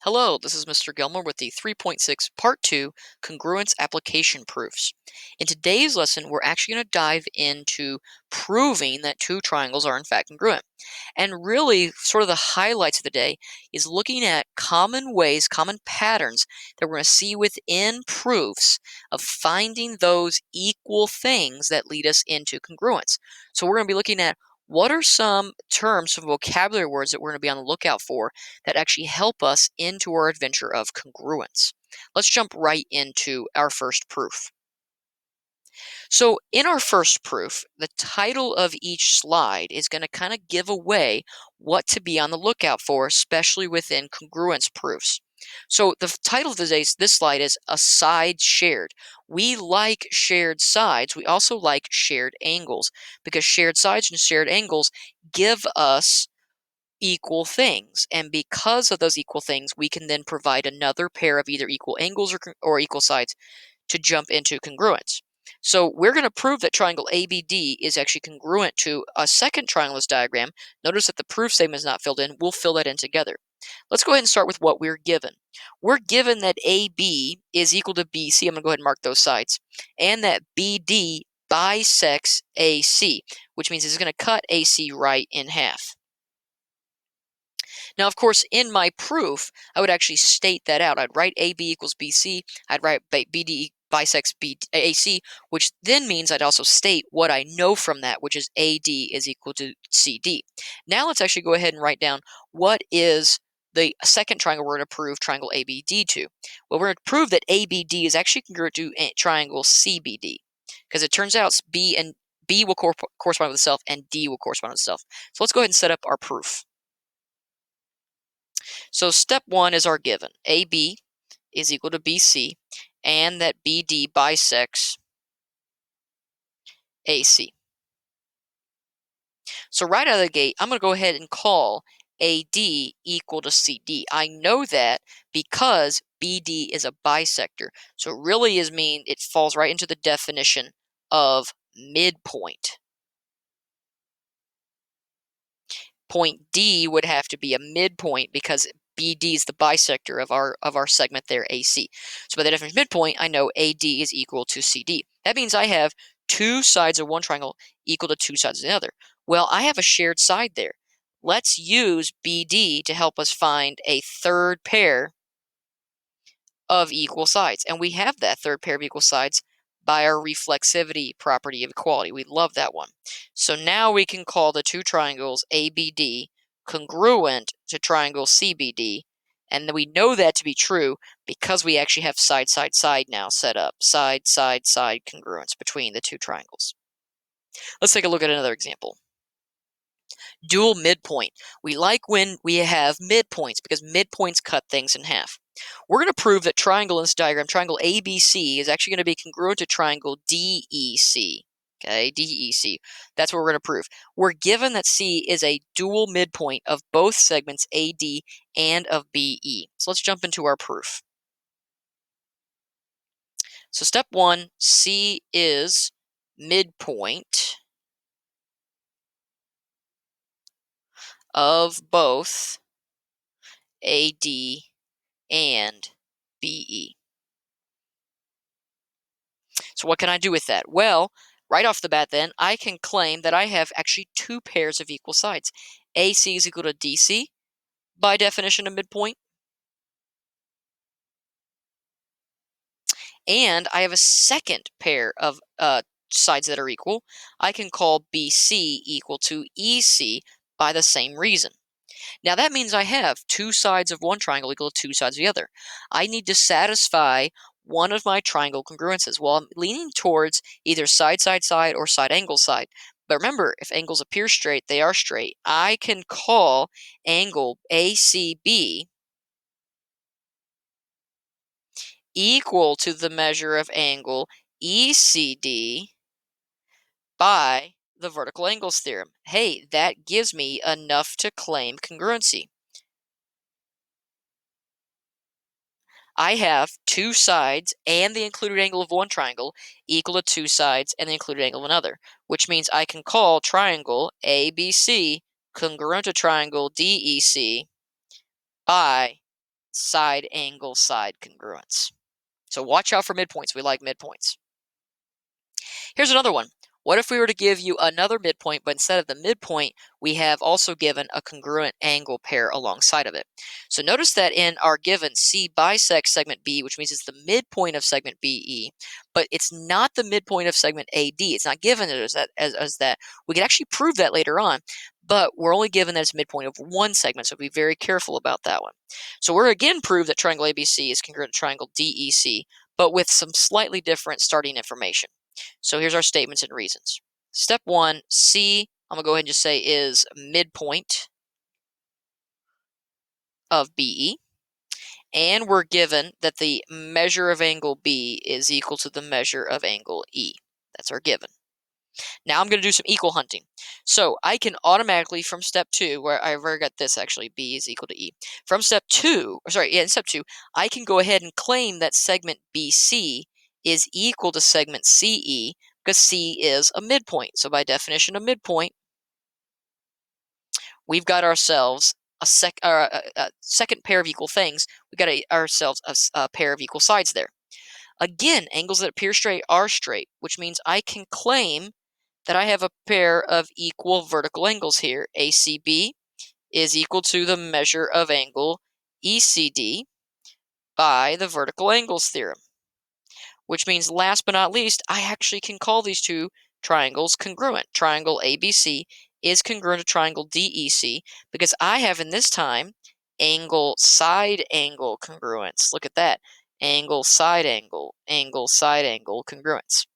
Hello, this is Mr. Gilmore with the 3.6 Part 2 Congruence Application Proofs. In today's lesson, we're actually going to dive into proving that two triangles are in fact congruent. And really, sort of the highlights of the day is looking at common ways, common patterns that we're going to see within proofs of finding those equal things that lead us into congruence. So we're going to be looking at what are some terms, some vocabulary words that we're going to be on the lookout for that actually help us into our adventure of congruence. Let's jump right into our first proof. So in our first proof, the title of each slide is going to kind of give away what to be on the lookout for, especially within congruence proofs. So the title of this slide is a side shared. We like shared sides. We also like shared angles because shared sides and shared angles give us equal things. And because of those equal things, we can then provide another pair of either equal angles or equal sides to jump into congruence. So we're going to prove that triangle ABD is actually congruent to a second triangle in this diagram. Notice that the proof statement is not filled in. We'll fill that in together. Let's go ahead and start with what we're given. We're given that AB is equal to BC. I'm going to go ahead and mark those sides. And that BD bisects AC, which means it's going to cut AC right in half. Now, of course, in my proof, I would actually state that out. I'd write AB equals BC. I'd write BD bisects AC, which then means I'd also state what I know from that, which is AD is equal to CD. Now let's actually go ahead and write down what is the second triangle we're going to prove triangle ABD to. Well, we're going to prove that ABD is actually congruent to triangle CBD, because it turns out B will correspond with itself and D will correspond with itself. So let's go ahead and set up our proof. So step one is our given. AB is equal to BC, and that BD bisects AC. So right out of the gate, I'm going to go ahead and call AD equal to CD. I know that because BD is a bisector. So it really it falls right into the definition of midpoint. Point D would have to be a midpoint because BD is the bisector of our segment there, AC. So by the definition of midpoint, I know AD is equal to CD. That means I have two sides of one triangle equal to two sides of the other. Well, I have a shared side there. Let's use BD to help us find a third pair of equal sides. And we have that third pair of equal sides by our reflexivity property of equality. We love that one. So now we can call the two triangles ABD congruent to triangle CBD, and we know that to be true because we actually have side, side, side now set up. Side, side, side congruence between the two triangles. Let's take a look at another example. Dual midpoint. We like when we have midpoints because midpoints cut things in half. We're going to prove that triangle in this diagram, triangle ABC, is actually going to be congruent to triangle DEC. Okay, DEC. That's what we're going to prove. We're given that C is a dual midpoint of both segments AD and of BE. So let's jump into our proof. So step one, C is midpoint of both AD and BE. So what can I do with that? Well, right off the bat then, I can claim that I have actually two pairs of equal sides. AC is equal to DC by definition of midpoint. And I have a second pair of sides that are equal. I can call BC equal to EC by the same reason. Now that means I have two sides of one triangle equal to two sides of the other. I need to satisfy one of my triangle congruences. Well, I'm leaning towards either side, side, side, or side, angle, side. But remember, if angles appear straight, they are straight. I can call angle ACB equal to the measure of angle ECD by the vertical angles theorem. Hey, that gives me enough to claim congruency. I have two sides and the included angle of one triangle equal to two sides and the included angle of another, which means I can call triangle ABC congruent to triangle DEC by side angle side congruence. So watch out for midpoints. We like midpoints. Here's another one. What if we were to give you another midpoint, but instead of the midpoint, we have also given a congruent angle pair alongside of it? So notice that in our given, C bisects segment B, which means it's the midpoint of segment BE, but it's not the midpoint of segment AD. It's not given as that. We can actually prove that later on, but we're only given that it's midpoint of one segment, so be very careful about that one. So we're again proved that triangle ABC is congruent to triangle DEC, but with some slightly different starting information. So here's our statements and reasons. Step 1, C, I'm going to go ahead and just say is midpoint of BE. And we're given that the measure of angle B is equal to the measure of angle E. That's our given. Now I'm going to do some equal hunting. So I can automatically, from step 2, where I've already got this actually, B is equal to E. From step 2, in step 2, I can go ahead and claim that segment BC is equal to segment CE because C is a midpoint. So by definition of midpoint, we've got ourselves a second pair of equal things. We've got ourselves a pair of equal sides there. Again, angles that appear straight are straight, which means I can claim that I have a pair of equal vertical angles here. ACB is equal to the measure of angle ECD by the vertical angles theorem, which means last but not least, I actually can call these two triangles congruent. Triangle ABC is congruent to triangle DEC because I have in this time angle side angle congruence. Look at that. Angle side angle congruence.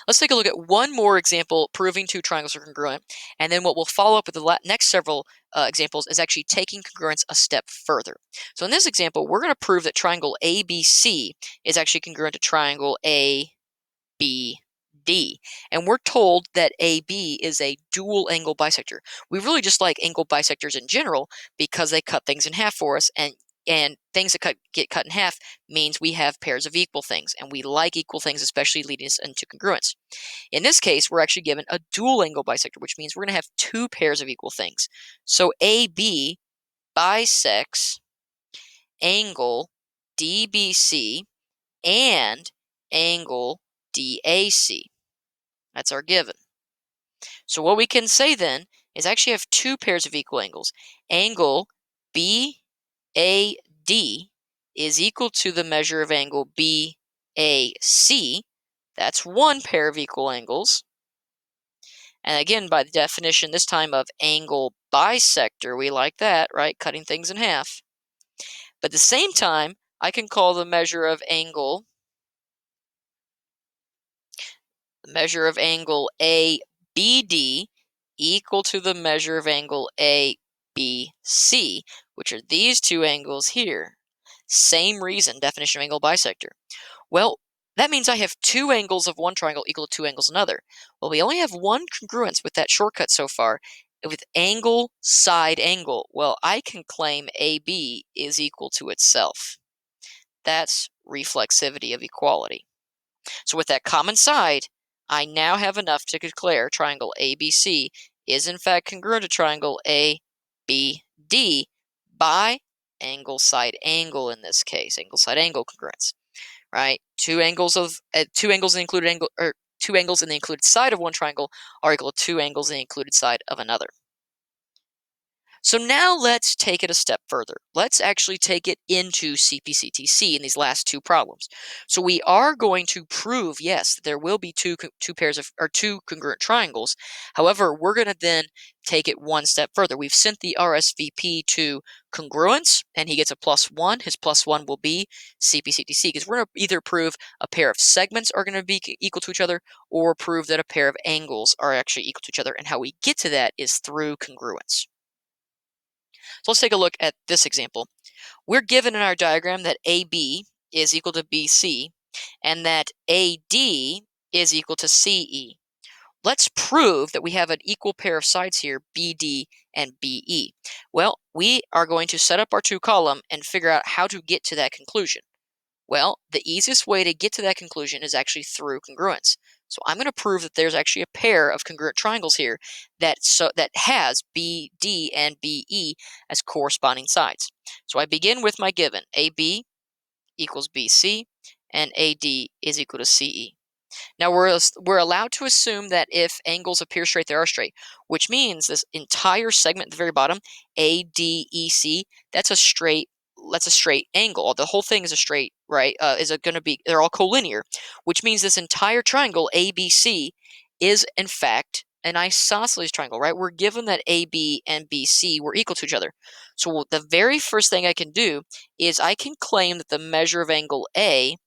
Let's take a look at one more example proving two triangles are congruent, and then what we'll follow up with the next several examples is actually taking congruence a step further. So in this example, we're going to prove that triangle ABC is actually congruent to triangle ABD. And we're told that AB is a dual angle bisector. We really just like angle bisectors in general because they cut things in half for us, and things that get cut in half means we have pairs of equal things, and we like equal things, especially leading us into congruence. In this case, we're actually given a dual angle bisector, which means we're going to have two pairs of equal things. So AB bisects angle DBC and angle DAC. That's our given. So what we can say then is actually have two pairs of equal angles. Angle BAD is equal to the measure of angle BAC. That's one pair of equal angles. And again, by the definition this time of angle bisector, we like that, right? Cutting things in half. But at the same time, I can call the measure of angle ABD equal to the measure of angle ABC, which are these two angles here. Same reason, definition of angle bisector. Well, that means I have two angles of one triangle equal to two angles of another. Well, we only have one congruence with that shortcut so far, with angle side angle. Well, I can claim AB is equal to itself. That's reflexivity of equality. So with that common side, I now have enough to declare triangle ABC is in fact congruent to triangle ABD by angle side angle in this case, angle side angle congruence, right? Two angles in the included angle, or two angles in the included side of one triangle are equal to two angles in the included side of another. So now let's take it a step further. Let's actually take it into CPCTC in these last two problems. So we are going to prove, yes, that there will be two congruent triangles. However, we're going to then take it one step further. We've sent the RSVP to Congruence, and he gets a +1. His +1 will be CPCTC, because we're going to either prove a pair of segments are going to be equal to each other, or prove that a pair of angles are actually equal to each other. And how we get to that is through congruence. So let's take a look at this example. We're given in our diagram that AB is equal to BC and that AD is equal to CE. Let's prove that we have an equal pair of sides here, BD and BE. Well, we are going to set up our two column and figure out how to get to that conclusion. Well, the easiest way to get to that conclusion is actually through congruence. So I'm going to prove that there's actually a pair of congruent triangles here that has BD and BE as corresponding sides. So I begin with my given, AB equals BC, and AD is equal to CE. Now we're allowed to assume that if angles appear straight, they are straight, which means this entire segment at the very bottom, ADEC, that's a straight angle. The whole thing is a straight, right? They're all collinear, which means this entire triangle ABC is in fact an isosceles triangle, right? We're given that AB and BC were equal to each other. So the very first thing I can do is I can claim that the measure of angle A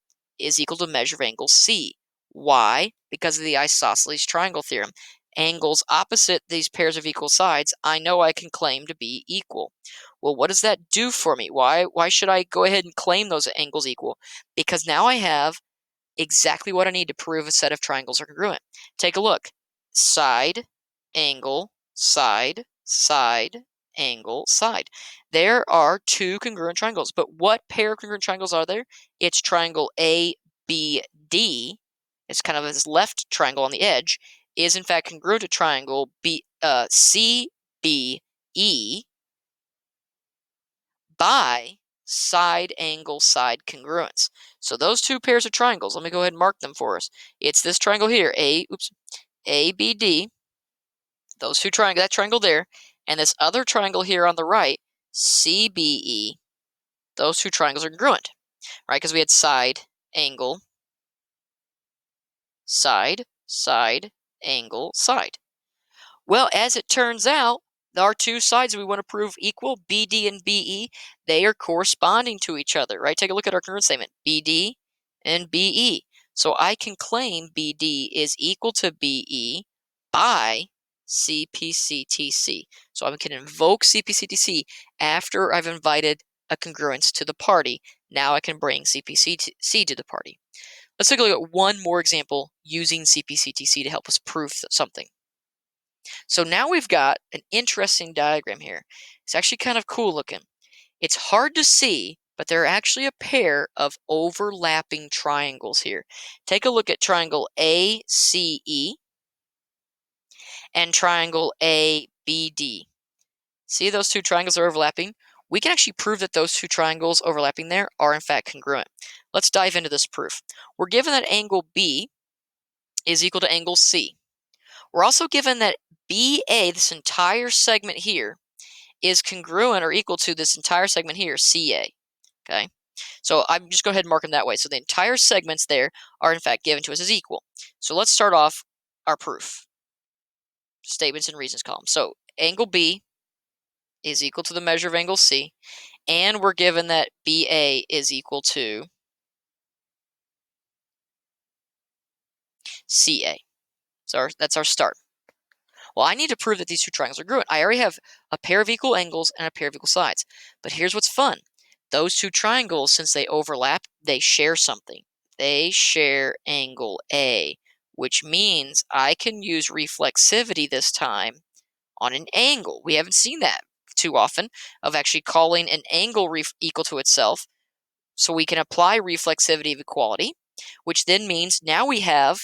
is equal to measure of angle C. Why? Because of the isosceles triangle theorem. Angles opposite these pairs of equal sides, I know I can claim to be equal. Well, what does that do for me? Why should I go ahead and claim those angles equal? Because now I have exactly what I need to prove a set of triangles are congruent. Take a look. Side, angle, side, side, angle, side. There are two congruent triangles, but what pair of congruent triangles are there? It's triangle ABD. It's kind of this left triangle on the edge, is in fact congruent to triangle CBE by side angle side congruence. So those two pairs of triangles, let me go ahead and mark them for us. It's this triangle here, ABD, that triangle there, and this other triangle here on the right, CBE. Those two triangles are congruent, right? Because we had side, angle, side, side, angle, side. Well, as it turns out, our two sides we want to prove equal, BD and BE, they are corresponding to each other, right? Take a look at our congruent statement, BD and BE. So I can claim BD is equal to BE by CPCTC. So I can invoke CPCTC after I've invited a congruence to the party. Now I can bring CPCTC to the party. Let's take a look at one more example using CPCTC to help us prove something. So now we've got an interesting diagram here. It's actually kind of cool looking. It's hard to see, but there are actually a pair of overlapping triangles here. Take a look at triangle ACE and triangle ABD. See, those two triangles are overlapping? We can actually prove that those two triangles overlapping there are in fact congruent. Let's dive into this proof. We're given that angle B is equal to angle C. We're also given that BA, this entire segment here, is congruent or equal to this entire segment here, CA. Okay, so I'm just go ahead and mark them that way. So the entire segments there are in fact given to us as equal. So let's start off our proof. Statements and reasons column. So angle B is equal to the measure of angle C, and we're given that BA is equal to CA. So that's our start. Well, I need to prove that these two triangles are congruent. I already have a pair of equal angles and a pair of equal sides. But here's what's fun. Those two triangles, since they overlap, they share something. They share angle A, which means I can use reflexivity this time on an angle. We haven't seen that too often, of actually calling an angle equal to itself. So we can apply reflexivity of equality, which then means now we have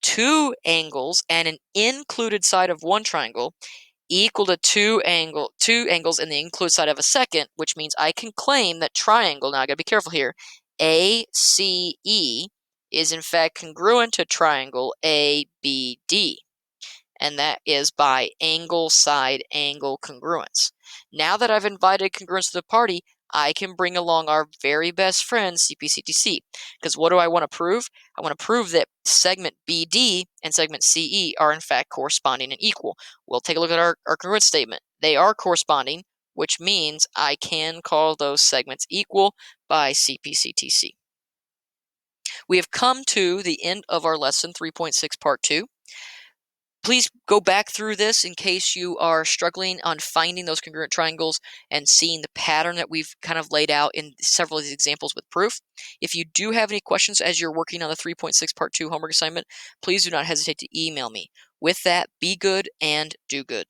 two angles and an included side of one triangle equal to two angles in the included side of a second, which means I can claim that triangle, now I gotta be careful here, ACE is in fact congruent to triangle ABD, and that is by angle side angle congruence. Now that I've invited congruence to the party, I can bring along our very best friend, CPCTC. Because what do I want to prove? I want to prove that segment BD and segment CE are in fact corresponding and equal. We'll take a look at our congruence statement. They are corresponding, which means I can call those segments equal by CPCTC. We have come to the end of our lesson 3.6 part 2. Please go back through this in case you are struggling on finding those congruent triangles and seeing the pattern that we've kind of laid out in several of these examples with proof. If you do have any questions as you're working on the 3.6 part 2 homework assignment, please do not hesitate to email me. With that, be good and do good.